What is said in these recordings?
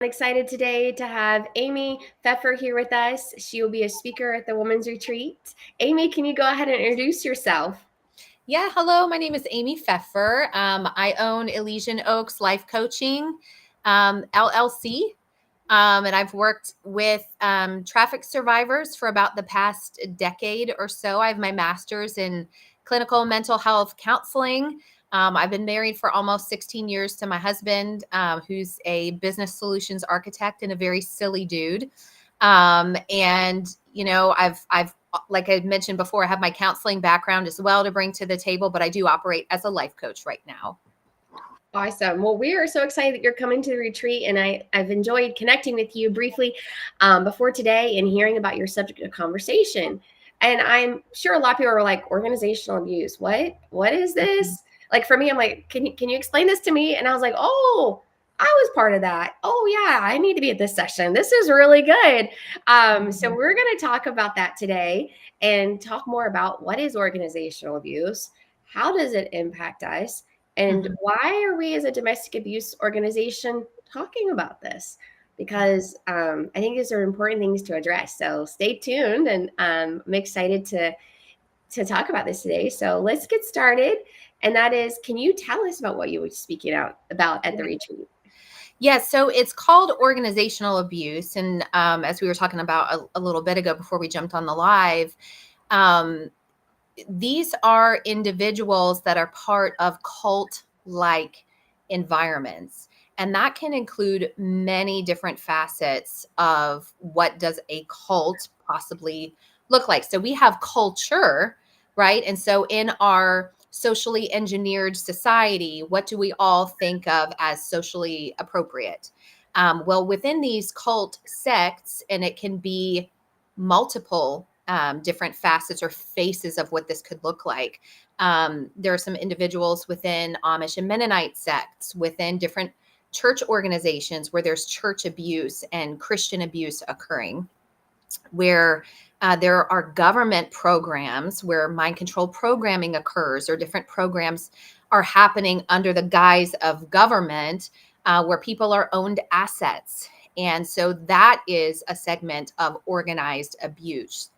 I'm excited today to have Amy Pfeffer here with us. She will be a speaker at the Women's Retreat. Amy, can you go ahead and introduce yourself? Yeah, hello. My name is Amy Pfeffer. I own Elysian Oaks Life Coaching LLC, and I've worked with traffic survivors for about the past decade or so. I have my master's in clinical mental health counseling. I've been married for almost 16 years to my husband, who's a business solutions architect and a very silly dude. I've like I mentioned before, I have my counseling background as well to bring to the table, but I do operate as a life coach right now. Awesome. Well, we are so excited that you're coming to the retreat, and I've enjoyed connecting with you briefly before today and hearing about your subject of conversation. And I'm sure a lot of people are like, organizational abuse. What? What is this? Like for me, I'm like, can you explain this to me? And I was like, oh, I was part of that. Oh yeah, I need to be at this session. This is really good. So we're going to talk about that today and talk more about what is organizational abuse, how does it impact us, and why are we as a domestic abuse organization talking about this? Because I think these are important things to address. So stay tuned, and I'm excited to talk about this today. So let's get started. And that is, can you tell us about what you were speaking out about at the retreat? Yeah, so it's called organizational abuse. And as we were talking about a little bit ago before we jumped on the live, um, these are individuals that are part of cult-like environments. And that can include many different facets of what does a cult possibly look like. So we have culture, right? And so in our socially engineered society, what do we all think of as socially appropriate? Well, within these cult sects, and it can be multiple different facets or faces of what this could look like. There are some individuals within Amish and Mennonite sects, within different church organizations where there's church abuse and Christian abuse occurring, where there are government programs where mind control programming occurs, or different programs are happening under the guise of government, where people are owned assets. And so that is a segment of organized abuse.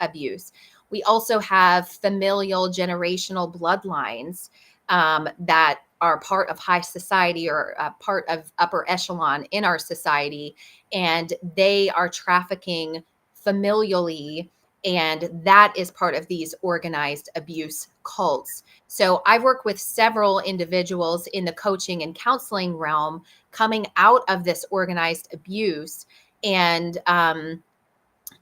We also have familial generational bloodlines that are part of high society, or part of upper echelon in our society, and they are trafficking familially, and that is part of these organized abuse cults. So I work with several individuals in the coaching and counseling realm coming out of this organized abuse, and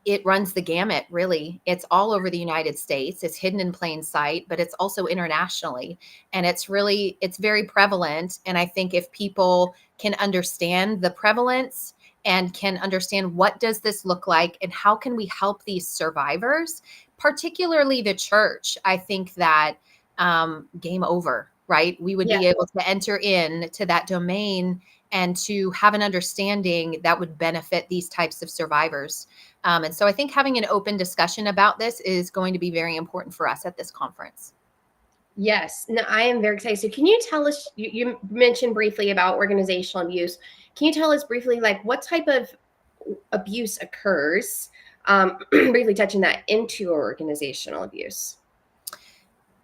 it runs the gamut, really. It's all over the United States. It's hidden in plain sight, but it's also internationally, and it's very prevalent. And I think if people can understand the prevalence and can understand what does this look like and how can we help these survivors, particularly the church, I think that game over, right? We would be able to enter into that domain and to have an understanding that would benefit these types of survivors. And so I think having an open discussion about this is going to be very important for us at this conference. Yes, no, I am very excited. So can you tell us, you mentioned briefly about organizational abuse. Can you tell us briefly, like what type of abuse occurs? Briefly touching that into organizational abuse.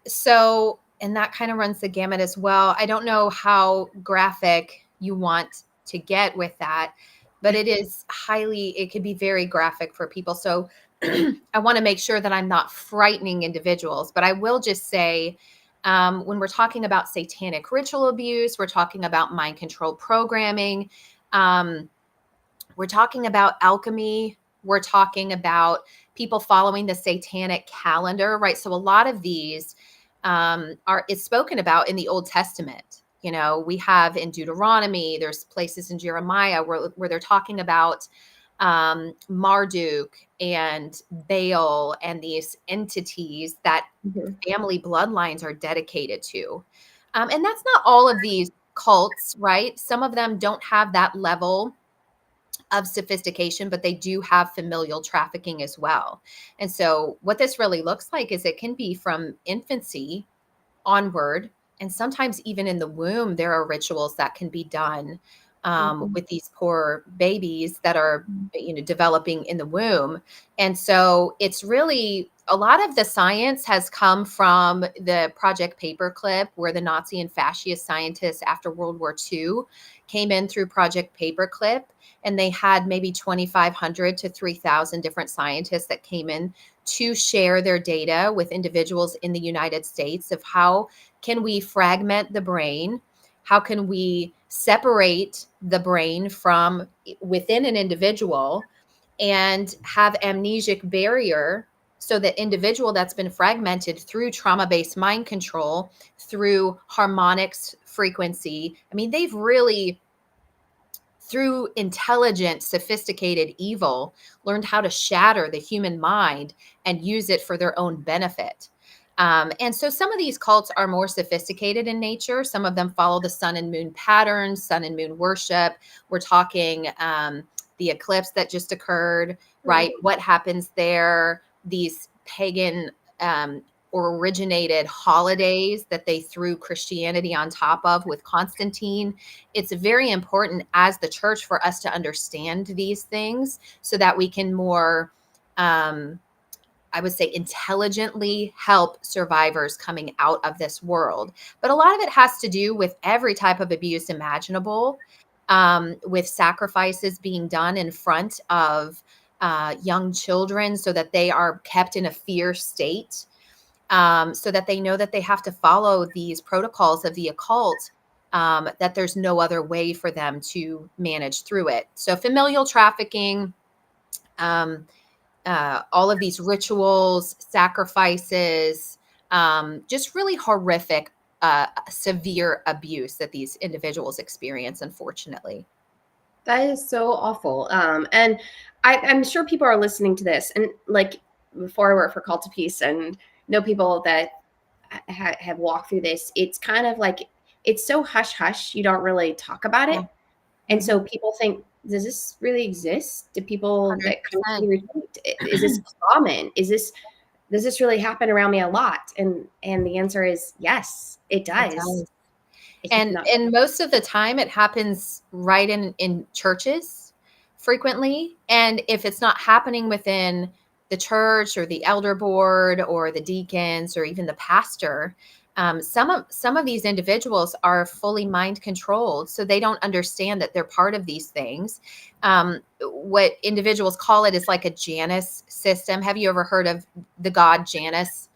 So, and that kind of runs the gamut as well. I don't know how graphic you want to get with that, but it could be very graphic for people. So I want to make sure that I'm not frightening individuals, but I will just say, when we're talking about satanic ritual abuse, we're talking about mind control programming, we're talking about alchemy, we're talking about people following the satanic calendar, right? So a lot of these is spoken about in the Old Testament. You know, we have in Deuteronomy, there's places in Jeremiah where they're talking about Marduk and Baal and these entities that family bloodlines are dedicated to. And that's not all of these cults, right? Some of them don't have that level of sophistication, but they do have familial trafficking as well. And so what this really looks like is it can be from infancy onward, and sometimes even in the womb, there are rituals that can be done Mhm. with these poor babies that are, developing in the womb. And so it's really a lot of the science has come from the Project Paperclip, where the Nazi and fascist scientists after World War II came in through Project Paperclip, and they had maybe 2,500 to 3,000 different scientists that came in to share their data with individuals in the United States of how can we fragment the brain, how can we separate the brain from within an individual and have amnesic barrier, so that individual that's been fragmented through trauma-based mind control, through harmonics frequency. I mean, they've really, through intelligent, sophisticated evil, learned how to shatter the human mind and use it for their own benefit. And so some of these cults are more sophisticated in nature. Some of them follow the sun and moon patterns, sun and moon worship. We're talking the eclipse that just occurred, right? What happens there? These pagan or originated holidays that they threw Christianity on top of with Constantine. It's very important as the church for us to understand these things so that we can more, I would say, intelligently help survivors coming out of this world. But a lot of it has to do with every type of abuse imaginable, with sacrifices being done in front of young children so that they are kept in a fear state, so that they know that they have to follow these protocols of the occult, that there's no other way for them to manage through it. So familial trafficking, um, all of these rituals, sacrifices, just really horrific, severe abuse that these individuals experience, unfortunately. That is so awful. And I'm sure people are listening to this, and like before I work for Call to Peace and know people that have walked through this. It's kind of like it's so hush hush. You don't really talk about Yeah. it, and so people think, does this really exist? Do people that come to 100%. the retreat, is this common? Is this does this really happen around me a lot? And the answer is yes, it It does. does. If And not, most of the time it happens right in churches frequently. And if it's not happening within the church or the elder board or the deacons or even the pastor, some of these individuals are fully mind controlled, so they don't understand that they're part of these things. What individuals call it is like a Janus system. Have you ever heard of the god Janus?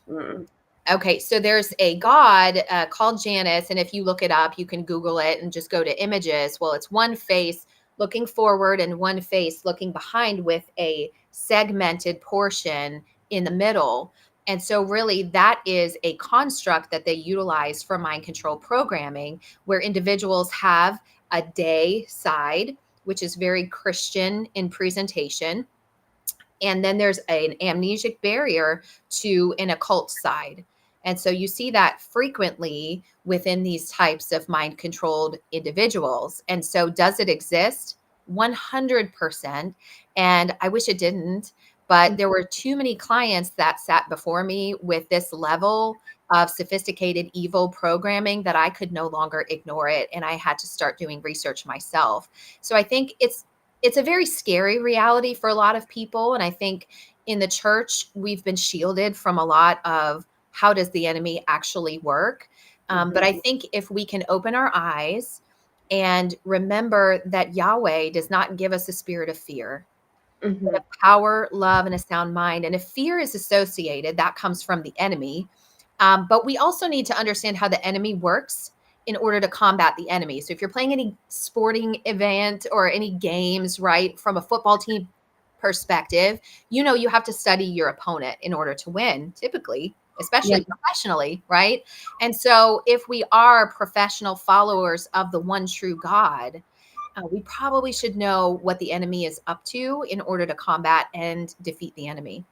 mm, Okay, so there's a god called Janus, and if you look it up, you can Google it and just go to images. Well, it's one face looking forward and one face looking behind with a segmented portion in the middle. And so, really, that is a construct that they utilize for mind control programming, where individuals have a day side, which is very Christian in presentation. And then there's an amnesic barrier to an occult side. And so you see that frequently within these types of mind controlled individuals. And so, does it exist? 100%. And I wish it didn't, but mm, there were too many clients that sat before me with this level of sophisticated evil programming that I could no longer ignore it. And I had to start doing research myself. So I think it's a very scary reality for a lot of people. And I think in the church, we've been shielded from a lot of how does the enemy actually work. But I mhm, think if we can open our eyes and remember that Yahweh does not give us a spirit of fear, but mhm, of power, love, and a sound mind. And if fear is associated, that comes from the enemy. But we also need to understand how the enemy works in order to combat the enemy. So if you're playing any sporting event or any games, right, from a football team perspective, you have to study your opponent in order to win, typically, yeah, especially professionally, right? And so if we are professional followers of the one true God, we probably should know what the enemy is up to in order to combat and defeat the enemy.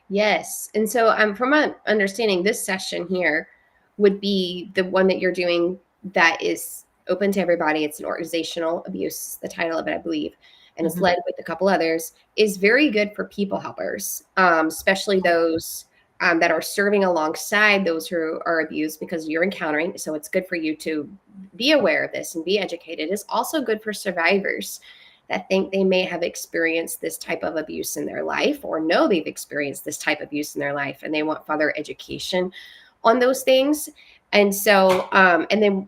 yes. And so from my understanding, this session here would be the one that you're doing that is open to everybody. It's an organizational abuse, the title of it, I believe, and it's Mhm. led with a couple others, is very good for people helpers, especially those. that are serving alongside those who are abused, because you're encountering. So it's good for you to be aware of this and be educated. It's also good for survivors that think they may have experienced this type of abuse in their life, or know they've experienced this type of abuse in their life, and they want further education on those things. And so, and then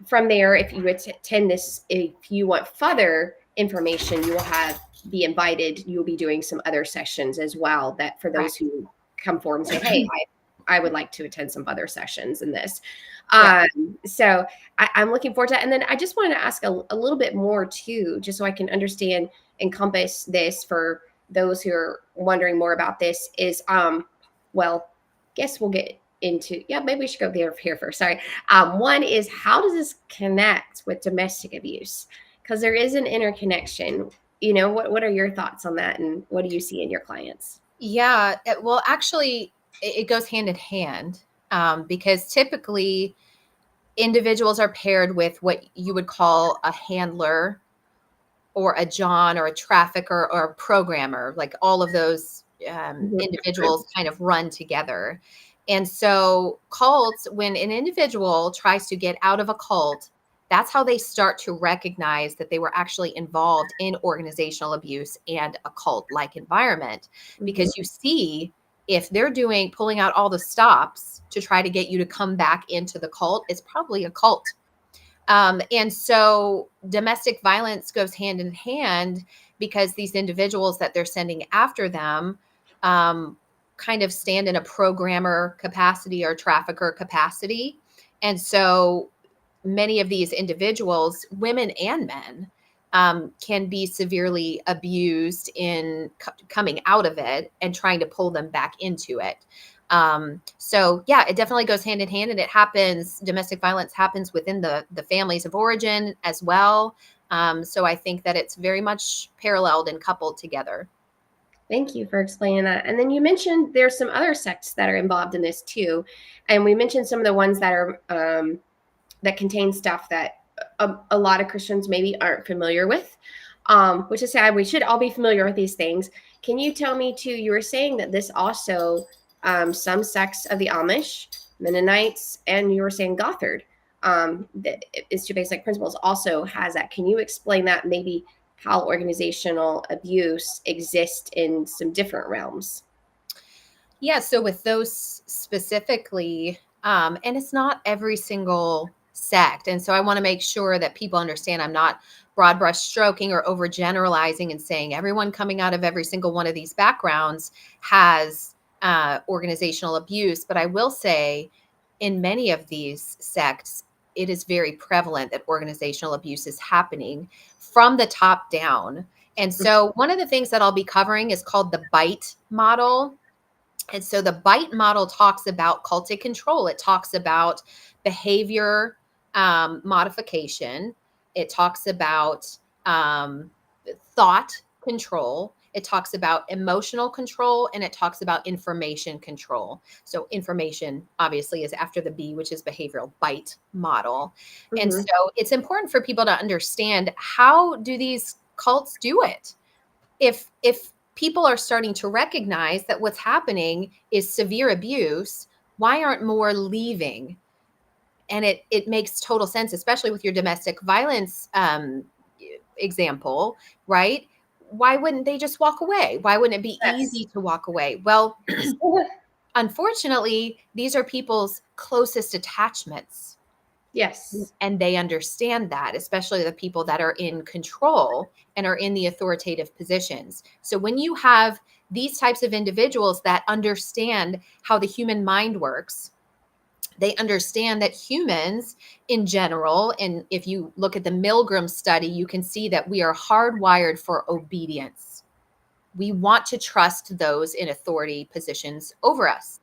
from there, if you attend this, if you want further information, you will be invited. You'll be doing some other sessions as well, that for those who come forward and say, hey, I would like to attend some other sessions in this. So I'm looking forward to that. And then I just wanted to ask a little bit more too, just so I can understand, encompass this for those who are wondering more about this is, well, guess we'll get into, maybe we should go here first. Sorry. One is, how does this connect with domestic abuse? Because there is an interconnection. What are your thoughts on that, and what do you see in your clients? Yeah, well, actually, it goes hand in hand, because typically individuals are paired with what you would call a handler, or a John, or a trafficker, or a programmer. Like all of those individuals kind of run together. And so cults, when an individual tries to get out of a cult, that's how they start to recognize that they were actually involved in organizational abuse and a cult-like environment. Because you see, if they're pulling out all the stops to try to get you to come back into the cult, it's probably a cult. And so domestic violence goes hand in hand, because these individuals that they're sending after them kind of stand in a programmer capacity or trafficker capacity. And so many of these individuals, women and men, can be severely abused in coming out of it and trying to pull them back into it. So yeah, it definitely goes hand in hand, and it happens. Domestic violence happens within the families of origin as well. So I think that it's very much paralleled and coupled together. Thank you for explaining that. And then you mentioned there's some other sects that are involved in this too. And we mentioned some of the ones that are, that contain stuff that a lot of Christians maybe aren't familiar with, which is sad. We should all be familiar with these things. Can you tell me too, you were saying that this also, some sects of the Amish, Mennonites, and you were saying Gothard, that is to basic principles, also has that. Can you explain that, maybe how organizational abuse exists in some different realms? Yeah, so with those specifically, and it's not every single sect. And so I want to make sure that people understand I'm not broad brush stroking or overgeneralizing and saying everyone coming out of every single one of these backgrounds has organizational abuse. But I will say, in many of these sects, it is very prevalent that organizational abuse is happening from the top down. And so one of the things that I'll be covering is called the BITE model. And so the BITE model talks about cultic control. It talks about behavior modification. It talks about thought control. It talks about emotional control, and it talks about information control. So information obviously is after the B, which is behavioral BITE model. And so it's important for people to understand, how do these cults do it? If people are starting to recognize that what's happening is severe abuse, why aren't more leaving? And it makes total sense, especially with your domestic violence example, right? Why wouldn't they just walk away? Why wouldn't it be easy to walk away? Well, unfortunately, these are people's closest attachments. Yes. And they understand that, especially the people that are in control and are in the authoritative positions. So when you have these types of individuals that understand how the human mind works, they understand that humans in general, and if you look at the Milgram study, you can see that we are hardwired for obedience. We want to trust those in authority positions over us.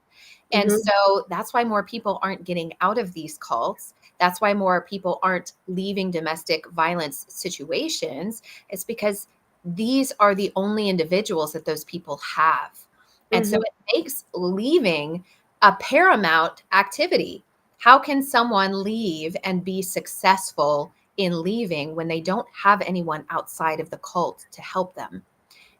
And so that's why more people aren't getting out of these cults. That's why more people aren't leaving domestic violence situations. It's because these are the only individuals that those people have. And so it makes leaving a paramount activity. How can someone leave and be successful in leaving when they don't have anyone outside of the cult to help them?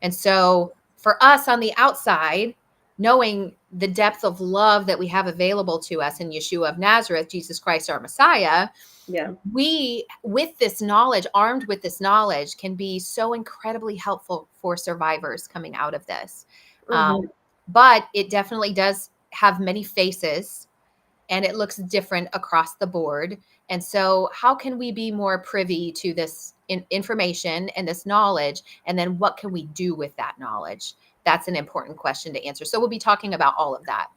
And so for us on the outside, knowing the depth of love that we have available to us in Yeshua of Nazareth, Jesus Christ, our Messiah, Yeah. we, with this knowledge, armed with this knowledge, can be so incredibly helpful for survivors coming out of this. Hmm. But it definitely does have many faces, and it looks different across the board. And so how can we be more privy to this information and this knowledge? And then what can we do with that knowledge? That's an important question to answer. So we'll be talking about all of that.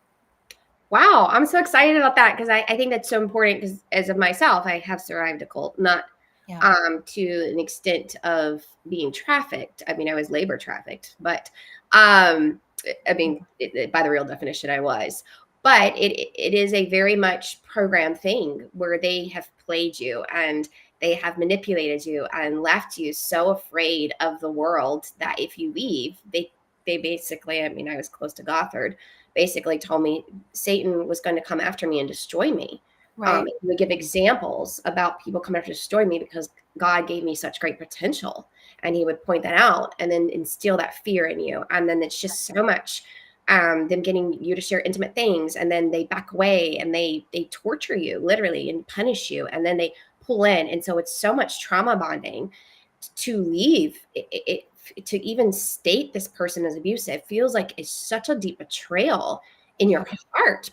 Wow, I'm so excited about that because I think that's so important because as of myself, I have survived a cult, not Yeah. to an extent of being trafficked. I mean, I was labor trafficked, but um, I mean, by the real definition, I was. But it is a very much programmed thing where they have played you and they have manipulated you and left you so afraid of the world that if you leave, they basically, I mean, I was close to Gothard, basically told me Satan was going to come after me and destroy me. Right. He would give examples about people coming after to destroy me because God gave me such great potential. And he would point that out and then instill that fear in you. And then it's just so much them getting you to share intimate things. And then they back away and they torture you literally and punish you. And then they pull in. And so it's so much trauma bonding to leave to even state this person as abusive feels like it's such a deep betrayal in Yeah. your heart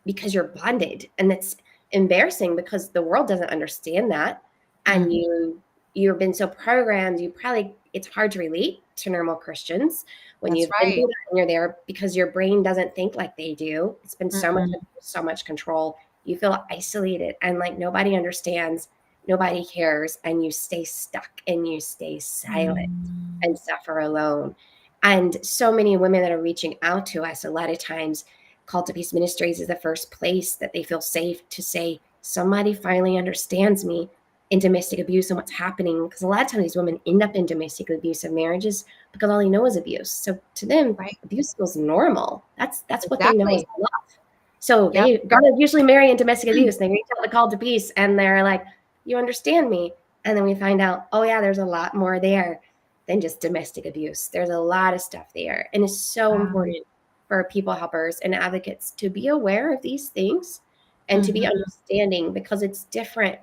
because you're bonded, and it's embarrassing because the world doesn't understand that, and Mhm. you've been so programmed. You probably, it's hard to relate to normal Christians when That's you've been right. through that and you're there because your brain doesn't think like they do. It's been Mm-mm. so much control. You feel isolated and like nobody understands, nobody cares, and you stay stuck and you stay silent Mm. and suffer alone. And so many women that are reaching out to us, a lot of times, Call to Peace Ministries is the first place that they feel safe to say, somebody finally understands me in domestic abuse and what's happening. Because a lot of times these women end up in domestic abusive marriages because all they know is abuse. So to them, Right. abuse feels normal. That's what they know is Exactly. love. So Yep. they gotta usually marry in domestic abuse. They reach out to Call to Peace and they're like, you understand me. And then we find out, oh yeah, there's a lot more there than just domestic abuse. There's a lot of stuff there. And it's so Wow. important for people helpers and advocates to be aware of these things and to be Mhm. understanding because it's different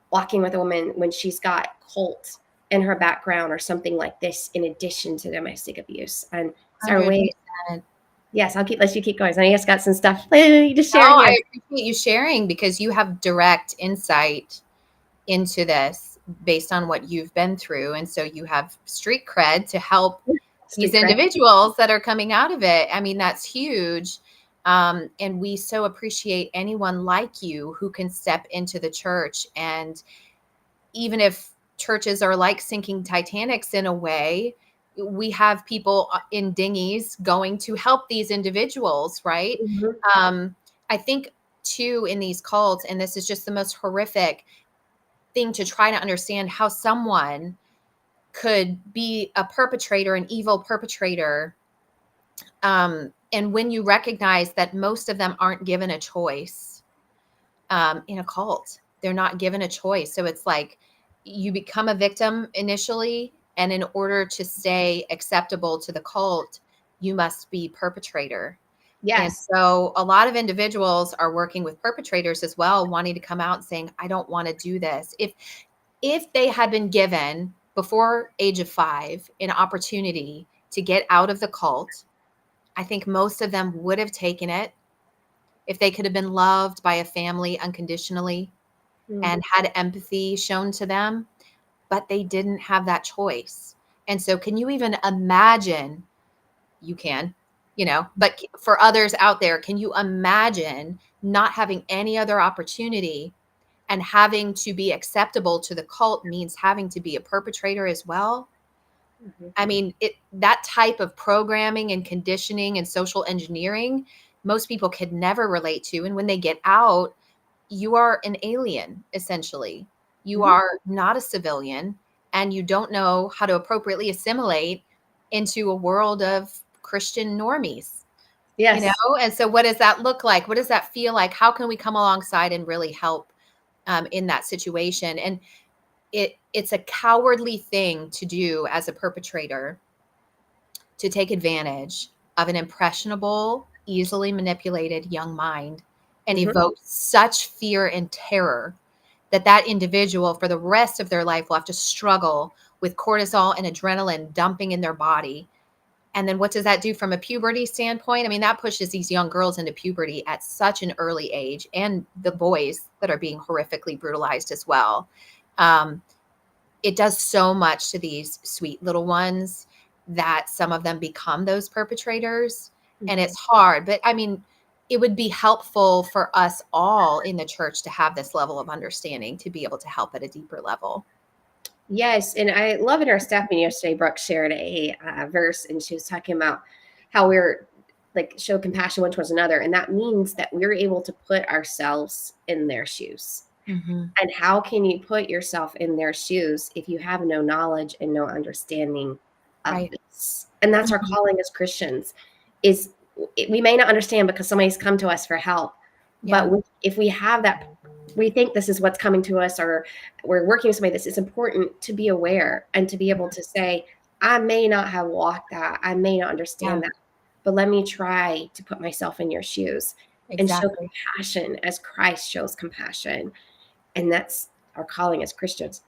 walking with a woman when she's got cult in her background or something like this in addition to domestic abuse. And so our way, 100%. yes, let you keep going. So I just got some stuff to No, share here. I appreciate you sharing because you have direct insight into this based on what you've been through. And so you have street cred to help these Street cred. individuals that are coming out of it. I mean, that's huge. And we so appreciate anyone like you who can step into the church. And even if churches are like sinking Titanics in a way, we have people in dinghies going to help these individuals, right? Mhm. Um, I think, too, in these cults, and this is just the most horrific thing to try to understand how someone could be a perpetrator, an evil perpetrator. And when you recognize that most of them aren't given a choice in a cult, they're not given a choice. So it's like you become a victim initially, and in order to stay acceptable to the cult, you must be perpetrator. And Yes. so a lot of individuals are working with perpetrators as well, wanting to come out and saying, I don't want to do this. If they had been given before age of 5 an opportunity to get out of the cult, I think most of them would have taken it if they could have been loved by a family unconditionally Mm. and had empathy shown to them, but they didn't have that choice. And so can you even imagine, you can, but for others out there, can you imagine not having any other opportunity and having to be acceptable to the cult means having to be a perpetrator as well? Mhm. I mean, that type of programming and conditioning and social engineering, most people could never relate to. And when they get out, you are an alien, essentially. You Mhm. are not a civilian, and you don't know how to appropriately assimilate into a world of Christian normies, Yes. And so what does that look like? What does that feel like? How can we come alongside and really help in that situation? And it's a cowardly thing to do as a perpetrator, to take advantage of an impressionable easily manipulated young mind and Mhm. evoke such fear and terror that that individual for the rest of their life will have to struggle with cortisol and adrenaline dumping in their body. And then what does that do from a puberty standpoint? I mean, that pushes these young girls into puberty at such an early age, and the boys that are being horrifically brutalized as well. Um, it does so much to these sweet little ones that some of them become those perpetrators. And Mhm. it's hard. But I mean, it would be helpful for us all in the church to have this level of understanding to be able to help at a deeper level. Yes, and I love in our staff meeting yesterday, Brooke shared a verse, and she was talking about how we're like show compassion one towards another, and that means that we're able to put ourselves in their shoes. Mm-hmm. And how can you put yourself in their shoes if you have no knowledge and no understanding of Right. this? And that's our Mm-hmm. calling as Christians. Is we may not understand because somebody's come to us for help, Yeah. but if we have that, we think this is what's coming to us, or we're working with somebody. This is important to be aware and to be able to say, I may not have walked that, I may not Yeah. understand that, but let me try to put myself in your shoes and show Exactly. compassion as Christ shows compassion. And that's our calling as Christians.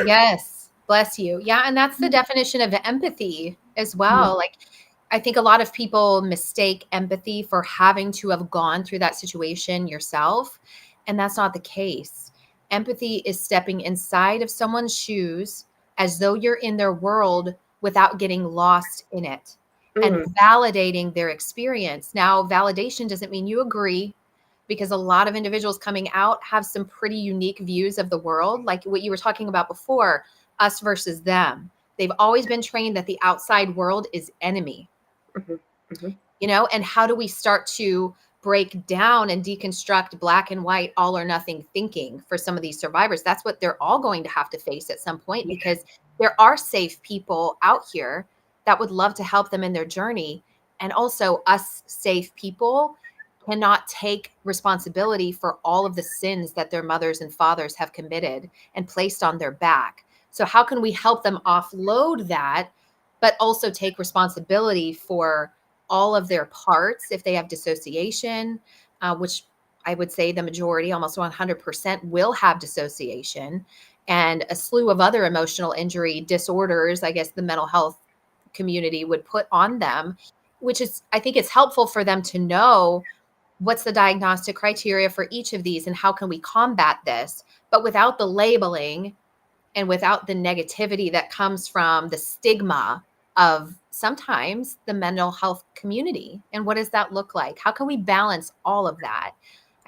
Yes. Bless you. Yeah. And that's the definition of empathy as well. Like, I think a lot of people mistake empathy for having to have gone through that situation yourself. And that's not the case. Empathy is stepping inside of someone's shoes as though you're in their world without getting lost in it and Mm, validating their experience. Now, validation doesn't mean you agree, because a lot of individuals coming out have some pretty unique views of the world, like what you were talking about before, us versus them. They've always been trained that the outside world is enemy, mhm, mhm, and how do we start to break down and deconstruct black and white all or nothing thinking for some of these survivors? That's what they're all going to have to face at some point, yeah, because there are safe people out here that would love to help them in their journey. And also, us safe people cannot take responsibility for all of the sins that their mothers and fathers have committed and placed on their back. So how can we help them offload that, but also take responsibility for all of their parts if they have dissociation, which I would say the majority, almost 100%, will have dissociation, and a slew of other emotional injury disorders, I guess the mental health community would put on them, which is, I think it's helpful for them to know what's the diagnostic criteria for each of these and how can we combat this, but without the labeling and without the negativity that comes from the stigma of sometimes the mental health community. And what does that look like? How can we balance all of that?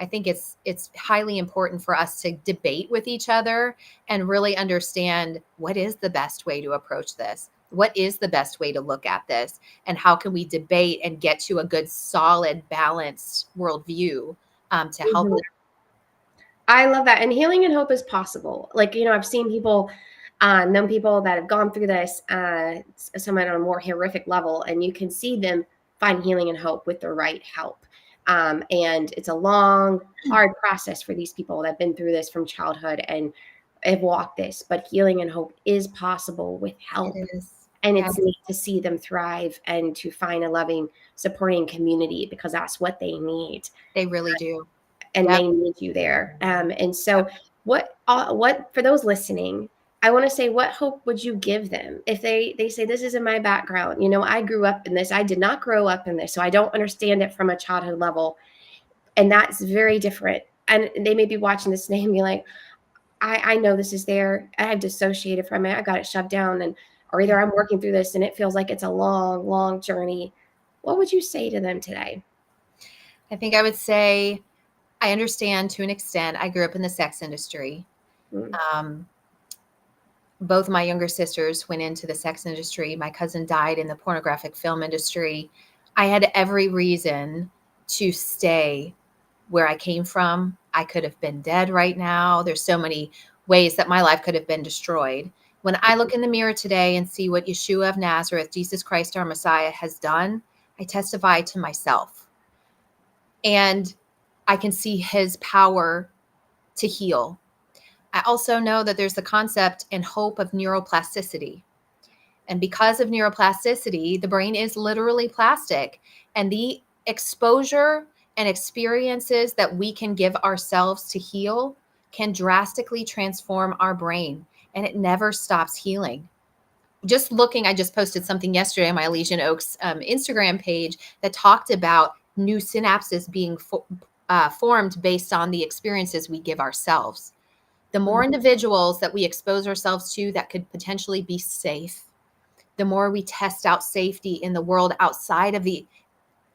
I think it's highly important for us to debate with each other and really understand what is the best way to approach this. What is the best way to look at this? And how can we debate and get to a good, solid, balanced worldview to help mhm. them? I love that. And healing and hope is possible. Like, I've seen people, known people that have gone through this, someone on a more horrific level, and you can see them find healing and hope with the right help. And it's a long, hard process for these people that have been through this from childhood and have walked this, but healing and hope is possible with help. It is. And Yeah, it's neat to see them thrive and to find a loving, supporting community because that's what they need, they really do. and Yep. they need you there. And so, what for those listening, I want to say, what hope would you give them if they say, this isn't my background? I grew up in this. I did not grow up in this, so I don't understand it from a childhood level, and that's very different. And they may be watching this today and be like, I know this is there. I have dissociated from it. I got it shoved down, and or Yeah. either I'm working through this and it feels like it's a long, long journey. What would you say to them today? I think I would say I understand to an extent. I grew up in the sex industry. Mm, Um, both my younger sisters went into the sex industry. My cousin died in the pornographic film industry. I had every reason to stay where I came from. I could have been dead right now. There's so many ways that my life could have been destroyed. When I look in the mirror today and see what Yeshua of Nazareth, Jesus Christ, our Messiah, has done, I testify to myself. And I can see his power to heal. I also know that there's the concept and hope of neuroplasticity. And because of neuroplasticity, the brain is literally plastic. And the exposure and experiences that we can give ourselves to heal can drastically transform our brain, and it never stops healing. Just looking, I just posted something yesterday on my Elysian Oaks Instagram page that talked about new synapses being formed based on the experiences we give ourselves. The more individuals that we expose ourselves to that could potentially be safe, the more we test out safety in the world outside of the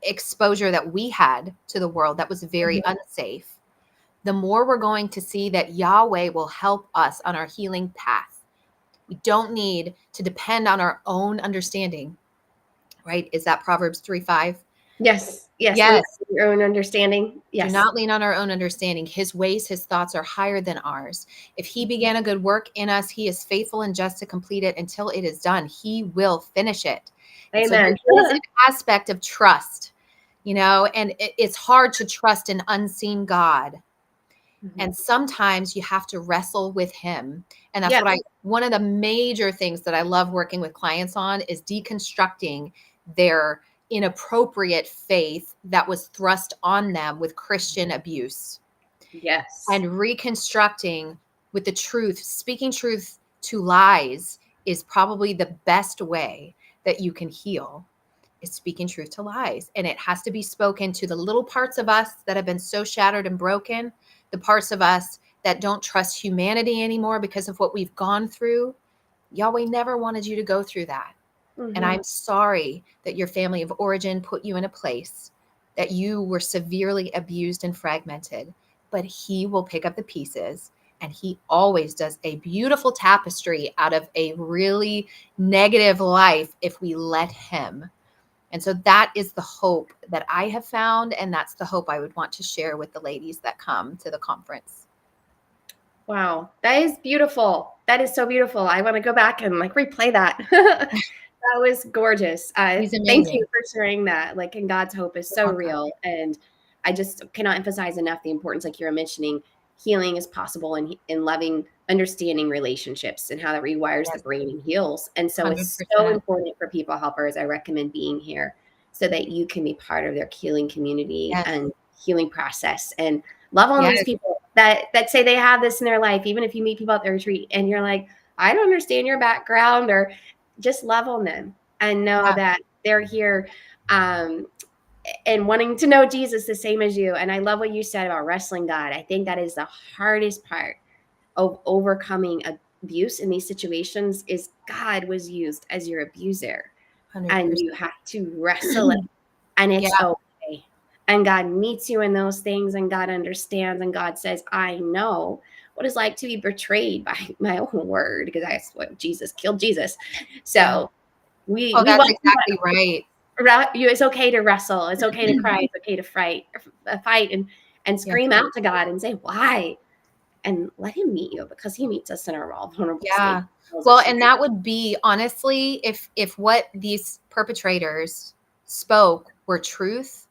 exposure that we had to the world that was very unsafe, the more we're going to see that Yahweh will help us on our healing path. We don't need to depend on our own understanding, right? Is that Proverbs 3:5? Yes. Yes. Lean Yes. on your own understanding. Do Yes. not lean on our own understanding. His ways, his thoughts are higher than ours. If he began a good work in us, he is faithful and just to complete it until it is done. He will finish it. And so Amen. there is an aspect of trust, and it's hard to trust an unseen God. And sometimes you have to wrestle with him. And that's Yeah. one of the major things that I love working with clients on is deconstructing their inappropriate faith that was thrust on them with Christian abuse, Yes. and reconstructing with the truth. Speaking truth to lies is probably the best way that you can heal, is speaking truth to lies. And it has to be spoken to the little parts of us that have been so shattered and broken, the parts of us that don't trust humanity anymore because of what we've gone through. Yahweh never wanted you to go through that. And I'm sorry that your family of origin put you in a place that you were severely abused and fragmented, but he will pick up the pieces, and he always does a beautiful tapestry out of a really negative life if we let him. And so that is the hope that I have found, and that's the hope I would want to share with the ladies that come to the conference. Wow, that is beautiful. That is so beautiful. I want to go back and replay that. That was gorgeous. He's Thank you amazing. for sharing that. And God's hope is so Welcome. real, and I just cannot emphasize enough the importance, like you were mentioning, healing is possible in loving, understanding relationships and how that rewires the Yes, brain and heals. And so it's so 100%. important for people helpers. I recommend being here so that you can be part of their healing community Yes. and healing process, and love on Yes. these people that say they have this in their life. Even if you meet people at the retreat and you're like, I don't understand your background, or just love on them and know Yeah. that they're here and wanting to know Jesus the same as you. And I love what you said about wrestling God. I think that is the hardest part of overcoming abuse in these situations, is God was used as your abuser, 100%. and you have to wrestle it, and it's Yeah. okay. And God meets you in those things, and God understands, and God says, I know what it's like to be betrayed by my own word, because that's what Jesus killed Jesus. So we Oh, that's want exactly right. it's okay to wrestle. It's okay to cry. It's okay to fight and Yes. scream out to God and say, why? And let him meet you, because he meets us in our raw, vulnerable state. Yeah. Well, and that would be, honestly, if what these perpetrators spoke were truth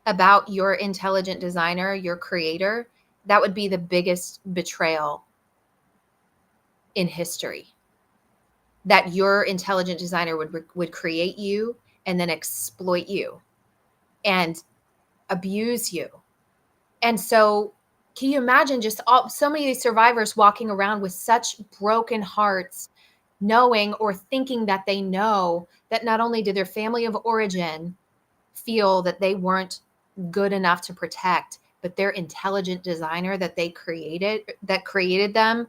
about your intelligent designer, your creator, that would be the biggest betrayal in history. That your intelligent designer would create you and then exploit you and abuse you. And so can you imagine just so many of these survivors walking around with such broken hearts, knowing or thinking that they know that not only did their family of origin feel that they weren't good enough to protect, but their intelligent designer that created them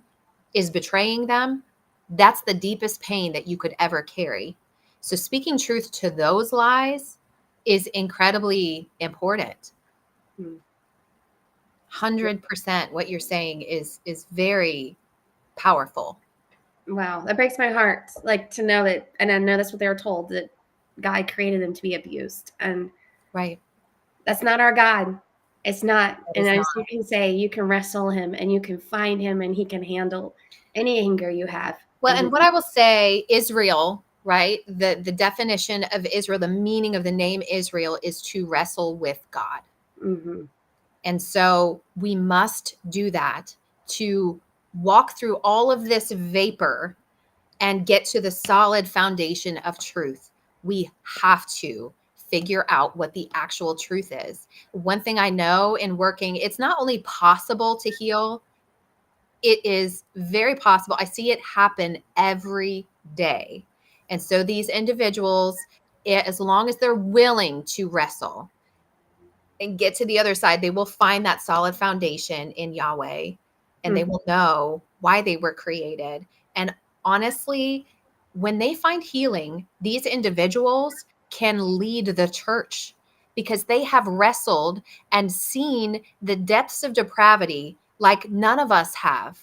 is betraying them. That's the deepest pain that you could ever carry. So speaking truth to those lies is incredibly important. 100% what you're saying is very powerful. Wow, that breaks my heart. To know that, and I know that's what they were told, that God created them to be abused, and Right. that's not our God. It's not. It And is as not. you can say, you can wrestle him, and you can find him, and he can handle any anger you have. Well, and what I will say, Israel, right? The definition of Israel, the meaning of the name Israel is to wrestle with God. And so we must do that to walk through all of this vapor and get to the solid foundation of truth. We have to figure out what the actual truth is. One thing I know in working, it's not only possible to heal, it is very possible. I see it happen every day. And so these individuals, as long as they're willing to wrestle and get to the other side, they will find that solid foundation in Yahweh, and they Mm-hmm. will know why they were created. And honestly, when they find healing, these individuals can lead the church because they have wrestled and seen the depths of depravity like none of us have.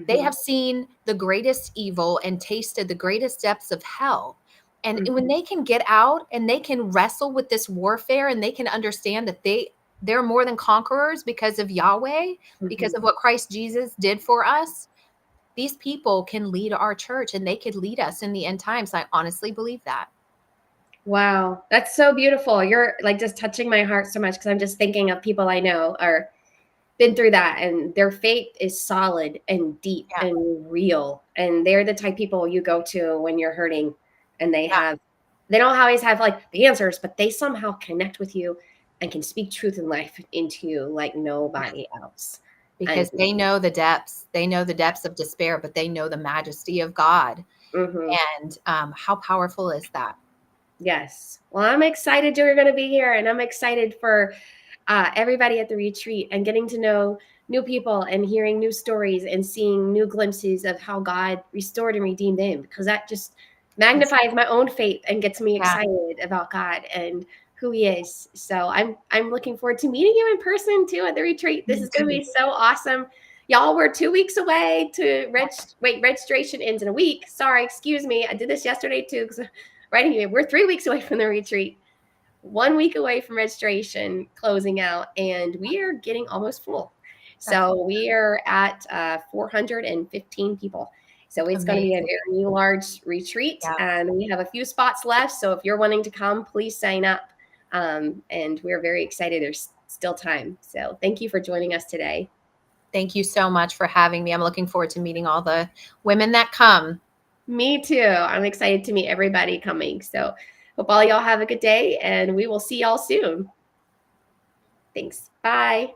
They Mm-hmm. have seen the greatest evil and tasted the greatest depths of hell. And when Mm-hmm. they can get out and they can wrestle with this warfare and they can understand that they're more than conquerors because of Yahweh, because Mm-hmm. of what Christ Jesus did for us, these people can lead our church and they could lead us in the end times. I honestly believe that. Wow, that's so beautiful. You're like just touching my heart so much because I'm just thinking of people I know are been through that and their faith is solid and deep Yeah. and real. And they're the type people you go to when you're hurting and Yeah. they don't always have like the answers, but they somehow connect with you and can speak truth and life into you like nobody else. And Because they know the depths. They know the depths of despair, but they know the majesty of God. mhm. And how powerful is that? Yes. Well, I'm excited you're going to be here and I'm excited for everybody at the retreat and getting to know new people and hearing new stories and seeing new glimpses of how God restored and redeemed them because that just magnifies my own faith and gets me Yeah. excited about God and who he is. So I'm looking forward to meeting you in person too at the retreat. This Me is going to too. be so awesome. Y'all, we're 2 weeks away to registration ends in a week. Sorry, excuse me. I did this yesterday too because writing you. We're 3 weeks away from the retreat. 1 week away from registration closing out, and we are getting almost full. That's So we are at 415 people. So it's going to be a amazing. very large retreat, Yeah. and we have a few spots left. So if you're wanting to come, please sign up. And we're very excited. There's still time. So thank you for joining us today. Thank you so much for having me. I'm looking forward to meeting all the women that come. Me too. I'm excited to meet everybody coming. So hope all y'all have a good day, and we will see y'all soon. Thanks. Bye.